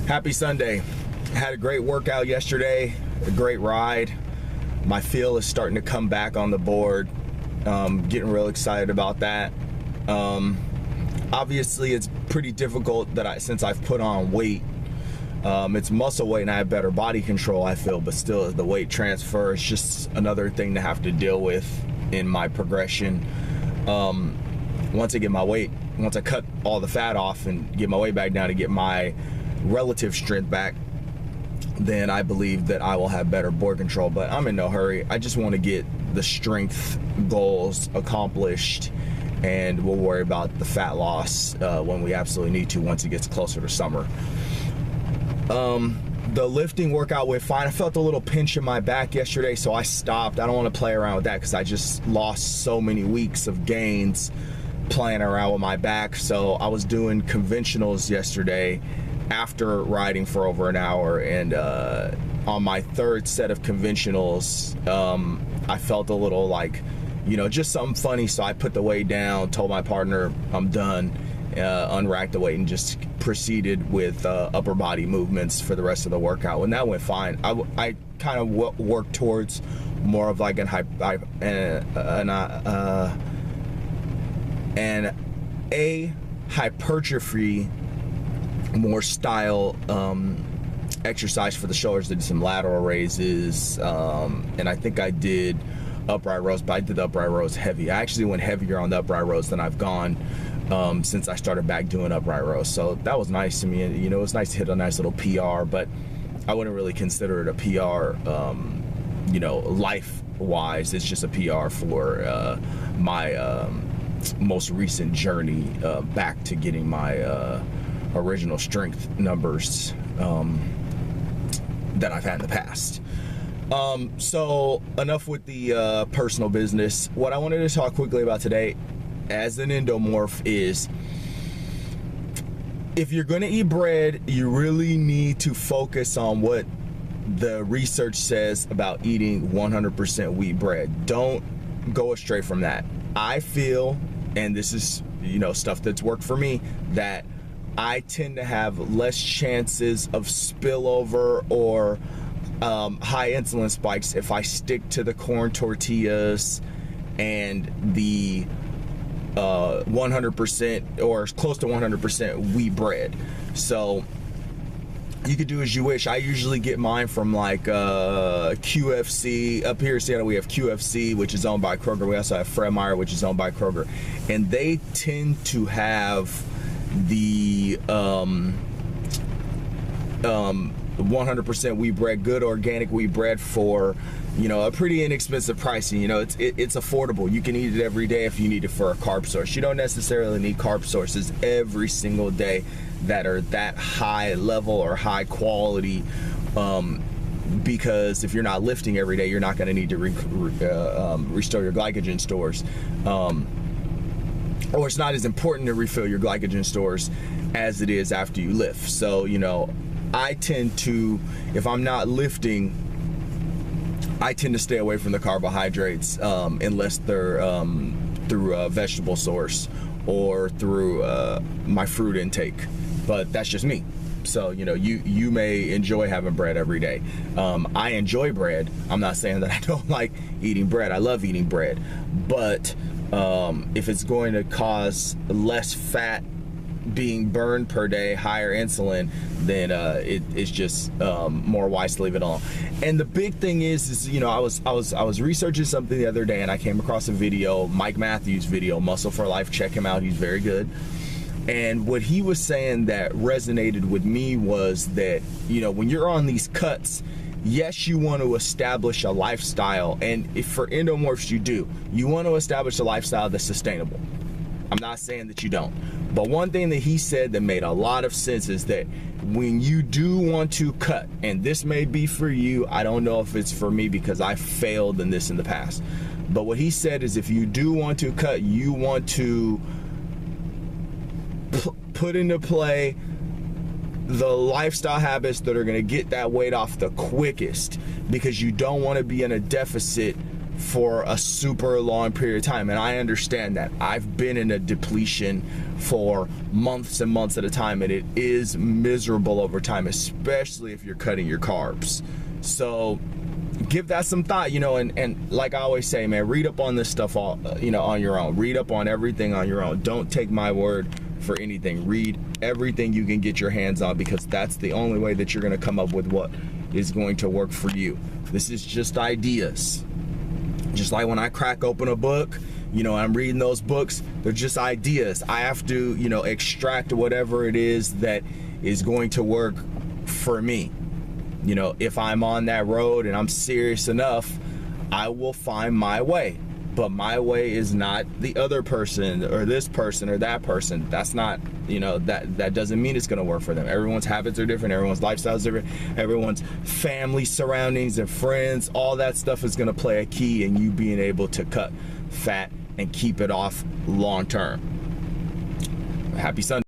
Happy Sunday. Had a great workout yesterday, a great ride. My feel is starting to come back on the board. Getting real excited about that. Obviously it's pretty difficult that since I've put on weight. It's muscle weight and I have better body control, I feel, but still the weight transfer is just another thing to have to deal with in my progression. Once I cut all the fat off and get my weight back down to get my relative strength back, then I believe that I will have better board control. But I'm in no hurry. I just want to get the strength goals accomplished, and we'll worry about the fat loss when we absolutely need to once it gets closer to summer. The lifting workout went fine. I felt a little pinch in my back yesterday, so I stopped. I don't want to play around with that because I just lost so many weeks of gains playing around with my back. So I was doing conventionals yesterday after riding for over an hour, and on my third set of conventionals, I felt a little like, just something funny. So I put the weight down, told my partner I'm done, unracked the weight, and just proceeded with upper body movements for the rest of the workout. And that went fine. I kind of worked towards more of like an hypertrophy more style exercise for the shoulders. Did some lateral raises, and I think I did upright rows, but I did the upright rows heavy. I actually went heavier on the upright rows than I've gone since I started back doing upright rows. So that was nice to me. It was nice to hit a nice little PR, but I wouldn't really consider it a PR, life wise. It's just a PR for my most recent journey back to getting my original strength numbers that I've had in the past. So enough with the personal business. What I wanted to talk quickly about today as an endomorph is, if you're going to eat bread, you really need to focus on what the research says about eating 100% wheat bread. Don't go astray from that. I feel, and this is stuff that's worked for me, that I tend to have less chances of spillover or high insulin spikes if I stick to the corn tortillas and the 100% or close to 100% wheat bread. So you could do as you wish. I usually get mine from like QFC. Up here in Seattle, we have QFC, which is owned by Kroger. We also have Fred Meyer, which is owned by Kroger. And they tend to have the 100% wheat bread, good organic wheat bread for a pretty inexpensive pricing. It's affordable. You can eat it every day if you need it for a carb source. You don't necessarily need carb sources every single day that are that high level or high quality, because if you're not lifting every day, you're not going to need to restore your glycogen stores, or it's not as important to refill your glycogen stores as it is after you lift. So I tend to, if I'm not lifting, I tend to stay away from the carbohydrates unless they're through a vegetable source or through my fruit intake. But that's just me. So you may enjoy having bread every day. I enjoy bread. I'm not saying that I don't like eating bread. I love eating bread. But if it's going to cause less fat being burned per day, higher insulin, then it's just more wise to leave it alone. And the big thing is I was researching something the other day, and I came across a video, Mike Matthews' video, Muscle for Life. Check him out, he's very good. And what he was saying that resonated with me was that when you're on these cuts, yes, you want to establish a lifestyle, and if for endomorphs you want to establish a lifestyle that's sustainable. I'm not saying that you don't. But one thing that he said that made a lot of sense is that when you do want to cut, and this may be for you, I don't know if it's for me because I failed in this in the past, but what he said is if you do want to cut, you want to put into play the lifestyle habits that are going to get that weight off the quickest, because you don't want to be in a deficit for a super long period of time, and I understand that. I've been in a depletion for months and months at a time, and it is miserable over time, especially if you're cutting your carbs. So give that some thought, you know, and like I always say, man, read up on this stuff all, you know, on your own. Read up on everything on your own. Don't take my word for anything. Read everything you can get your hands on, because that's the only way that you're going to come up with what is going to work for you. This is just ideas. Just like when I crack open a book, you know, I'm reading those books, they're just ideas. I have to, you know, extract whatever it is that is going to work for me. You know, if I'm on that road and I'm serious enough, I will find my way. But my way is not the other person or this person or that person. That's not, you know, that doesn't mean it's going to work for them. Everyone's habits are different. Everyone's lifestyle is different. Everyone's family surroundings and friends, all that stuff is going to play a key in you being able to cut fat and keep it off long term. Happy Sunday.